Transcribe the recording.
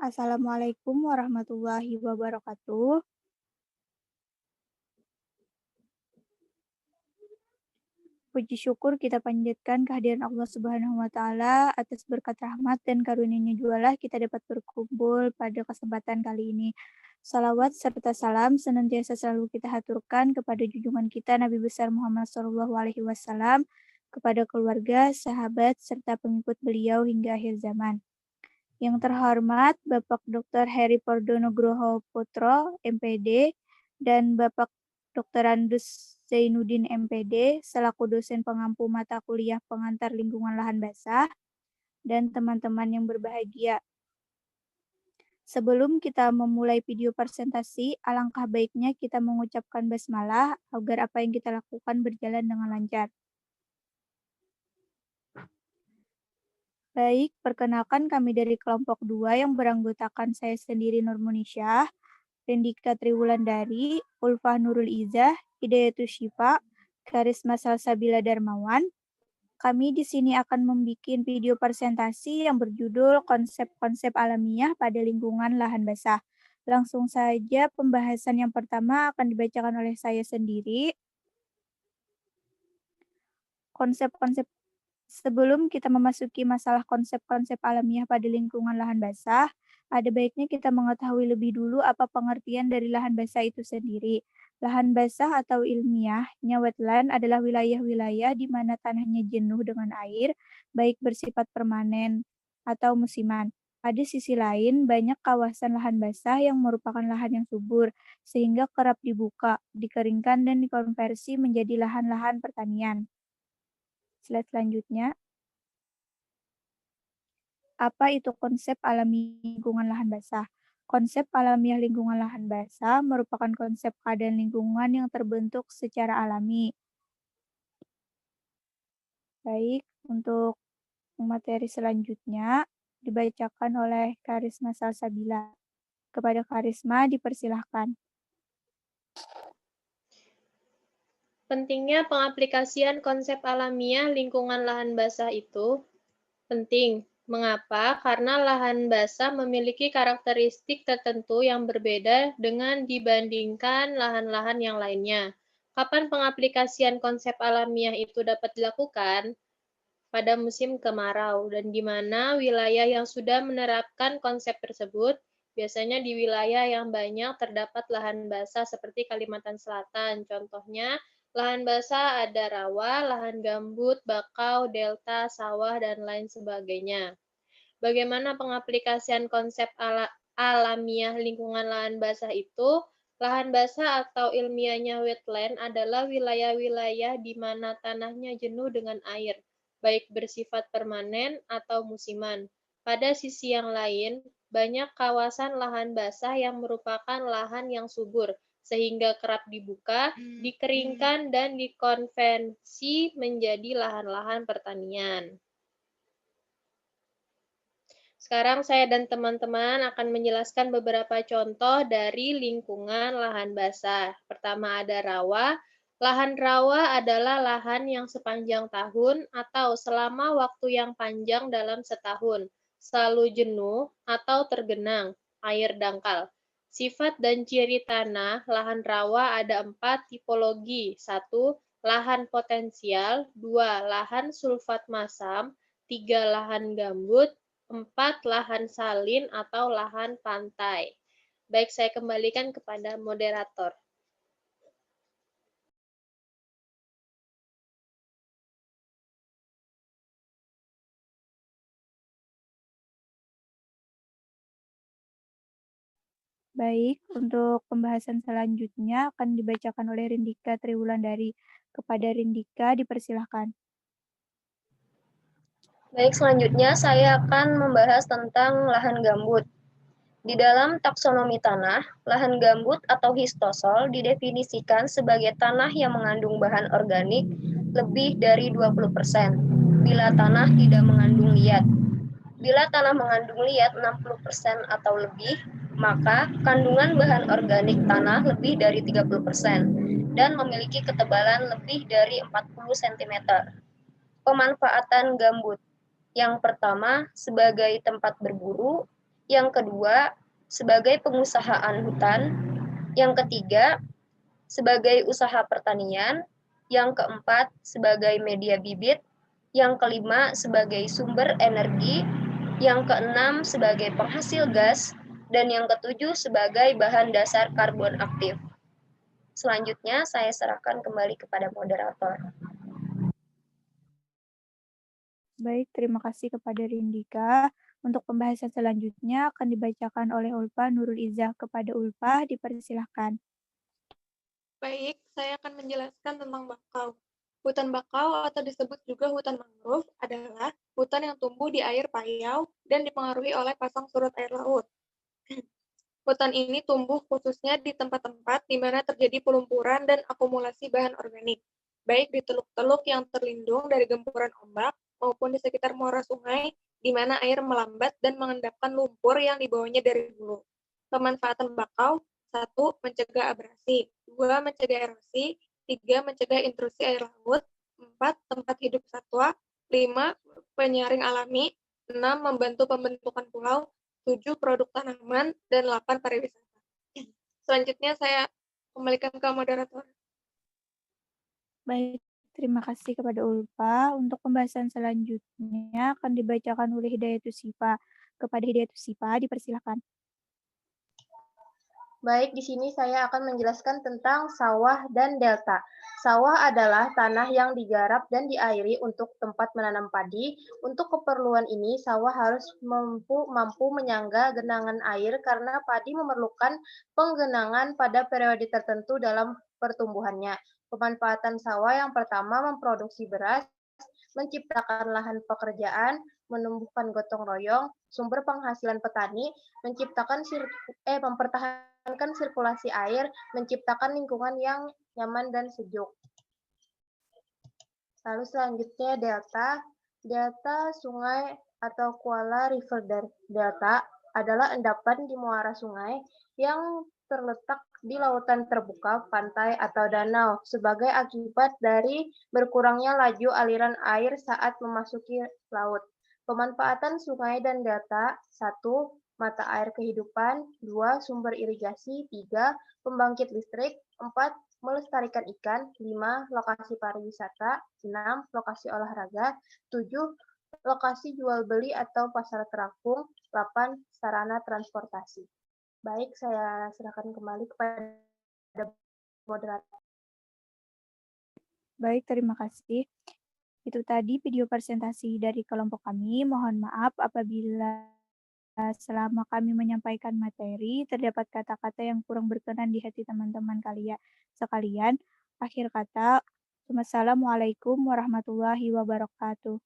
Assalamualaikum warahmatullahi wabarakatuh. Puji syukur kita panjatkan kehadiran Allah Subhanahu wa Ta'ala atas berkat rahmat dan karunia-Nya jualah kita dapat berkumpul pada kesempatan kali ini. Salawat serta salam senantiasa selalu kita haturkan kepada junjungan kita Nabi besar Muhammad SAW, kepada keluarga, sahabat, serta pengikut beliau hingga akhir zaman. Yang terhormat Bapak Dr. Heri Pordonugroho Putro, MPD, dan Bapak Dr. Andus Zainuddin, MPD, selaku dosen pengampu mata kuliah pengantar lingkungan lahan basah, dan teman-teman yang berbahagia. Sebelum kita memulai video presentasi, alangkah baiknya kita mengucapkan basmalah agar apa yang kita lakukan berjalan dengan lancar. Baik, perkenalkan kami dari kelompok 2 yang beranggotakan saya sendiri Nurmunisyah, Rendika Triwulandari, Ulfah Nurul Izzah, Hidayatus Syifa, Karisma Salsabila Darmawan. Kami di sini akan membuat video presentasi yang berjudul Konsep-konsep alamiah pada lingkungan lahan basah. Langsung saja pembahasan yang pertama akan dibacakan oleh saya sendiri. Konsep-konsep Sebelum kita memasuki masalah konsep-konsep alamiah pada lingkungan lahan basah, ada baiknya kita mengetahui lebih dulu apa pengertian dari lahan basah itu sendiri. Lahan basah atau ilmiahnya wetland adalah wilayah-wilayah di mana tanahnya jenuh dengan air, baik bersifat permanen atau musiman. Pada sisi lain, banyak kawasan lahan basah yang merupakan lahan yang subur, sehingga kerap dibuka, dikeringkan, dan dikonversi menjadi lahan-lahan pertanian. Slide selanjutnya. Apa itu konsep alami lingkungan lahan basah? Konsep alamiah lingkungan lahan basah merupakan konsep keadaan lingkungan yang terbentuk secara alami. Baik, untuk materi selanjutnya dibacakan oleh Karisma Salsabila. Kepada Karisma dipersilahkan. Pentingnya pengaplikasian konsep alamiah lingkungan lahan basah itu penting. Mengapa? Karena lahan basah memiliki karakteristik tertentu yang berbeda dengan dibandingkan lahan-lahan yang lainnya. Kapan pengaplikasian konsep alamiah itu dapat dilakukan? Pada musim kemarau, dan di mana wilayah yang sudah menerapkan konsep tersebut biasanya di wilayah yang banyak terdapat lahan basah seperti Kalimantan Selatan. Contohnya, lahan basah ada rawa, lahan gambut, bakau, delta, sawah, dan lain sebagainya. Bagaimana pengaplikasian konsep alamiah lingkungan lahan basah itu? Lahan basah atau ilmiahnya wetland adalah wilayah-wilayah di mana tanahnya jenuh dengan air, baik bersifat permanen atau musiman. Pada sisi yang lain, banyak kawasan lahan basah yang merupakan lahan yang subur, sehingga kerap dibuka, dikeringkan, dan dikonversi menjadi lahan-lahan pertanian. Sekarang saya dan teman-teman akan menjelaskan beberapa contoh dari lingkungan lahan basah. Pertama ada rawa. Lahan rawa adalah lahan yang sepanjang tahun atau selama waktu yang panjang dalam setahun, selalu jenuh atau tergenang, air dangkal. Sifat dan ciri tanah lahan rawa ada 4 tipologi. 1. Lahan potensial. 2. Lahan sulfat masam. 3. Lahan gambut. 4. Lahan salin atau lahan pantai. Baik, saya kembalikan kepada moderator. Baik, untuk pembahasan selanjutnya akan dibacakan oleh Rendika Triwulandari. Kepada Rendika dipersilahkan. Baik, selanjutnya saya akan membahas tentang lahan gambut. Di dalam taksonomi tanah, lahan gambut atau histosol didefinisikan sebagai tanah yang mengandung bahan organik lebih dari 20% bila tanah tidak mengandung liat. Bila tanah mengandung liat 60% atau lebih, maka kandungan bahan organik tanah lebih dari 30% dan memiliki ketebalan lebih dari 40 cm. Pemanfaatan gambut. Yang pertama, sebagai tempat berburu. Yang kedua, sebagai pengusahaan hutan. Yang ketiga, sebagai usaha pertanian. Yang keempat, sebagai media bibit. Yang kelima, sebagai sumber energi. Yang keenam, sebagai penghasil gas. Dan yang ketujuh, sebagai bahan dasar karbon aktif. Selanjutnya, saya serahkan kembali kepada moderator. Baik, terima kasih kepada Rindika. Untuk pembahasan selanjutnya akan dibacakan oleh Ulfa Nurul Izzah. Kepada Ulfa, dipersilahkan. Baik, saya akan menjelaskan tentang bakau. Hutan bakau atau disebut juga hutan mangrove adalah hutan yang tumbuh di air payau dan dipengaruhi oleh pasang surut air laut. Hutan ini tumbuh khususnya di tempat-tempat di mana terjadi pelumpuran dan akumulasi bahan organik, baik di teluk-teluk yang terlindung dari gempuran ombak maupun di sekitar muara sungai di mana air melambat dan mengendapkan lumpur yang dibawanya dari hulu. Pemanfaatan bakau: 1. Mencegah abrasi, 2. Mencegah erosi, 3. Mencegah intrusi air laut, 4. Tempat hidup satwa, 5. Penyaring alami, 6. Membantu pembentukan pulau, 7. Produk tanaman, dan 8. Pariwisata. Selanjutnya saya kembalikan ke moderator. Baik, terima kasih kepada Ulfa. Untuk pembahasan selanjutnya akan dibacakan oleh Hidayatus Sifa. Kepada Hidayatus Sifa, dipersilahkan. Baik, di sini saya akan menjelaskan tentang sawah dan delta. Sawah adalah tanah yang digarap dan diairi untuk tempat menanam padi. Untuk keperluan ini, sawah harus mampu menyangga genangan air karena padi memerlukan penggenangan pada periode tertentu dalam pertumbuhannya. Pemanfaatan sawah yang pertama memproduksi beras, menciptakan lahan pekerjaan, menumbuhkan gotong royong, sumber penghasilan petani, mempertahankan sirkulasi air, menciptakan lingkungan yang nyaman dan sejuk. Lalu selanjutnya delta. Delta sungai atau Kuala River Delta adalah endapan di muara sungai yang terletak di lautan terbuka, pantai, atau danau sebagai akibat dari berkurangnya laju aliran air saat memasuki laut. Pemanfaatan sungai dan delta: 1. Mata air kehidupan, 2. Sumber irigasi, 3. Pembangkit listrik, 4. Melestarikan ikan, 5. Lokasi pariwisata, 6. Lokasi olahraga, 7. Lokasi jual beli atau pasar terapung, 8. Sarana transportasi. Baik, saya serahkan kembali kepada moderator. Baik, terima kasih. Itu tadi video presentasi dari kelompok kami. Mohon maaf apabila selama kami menyampaikan materi terdapat kata-kata yang kurang berkenan di hati teman-teman kalian sekalian. Akhir kata, wassalamualaikum warahmatullahi wabarakatuh.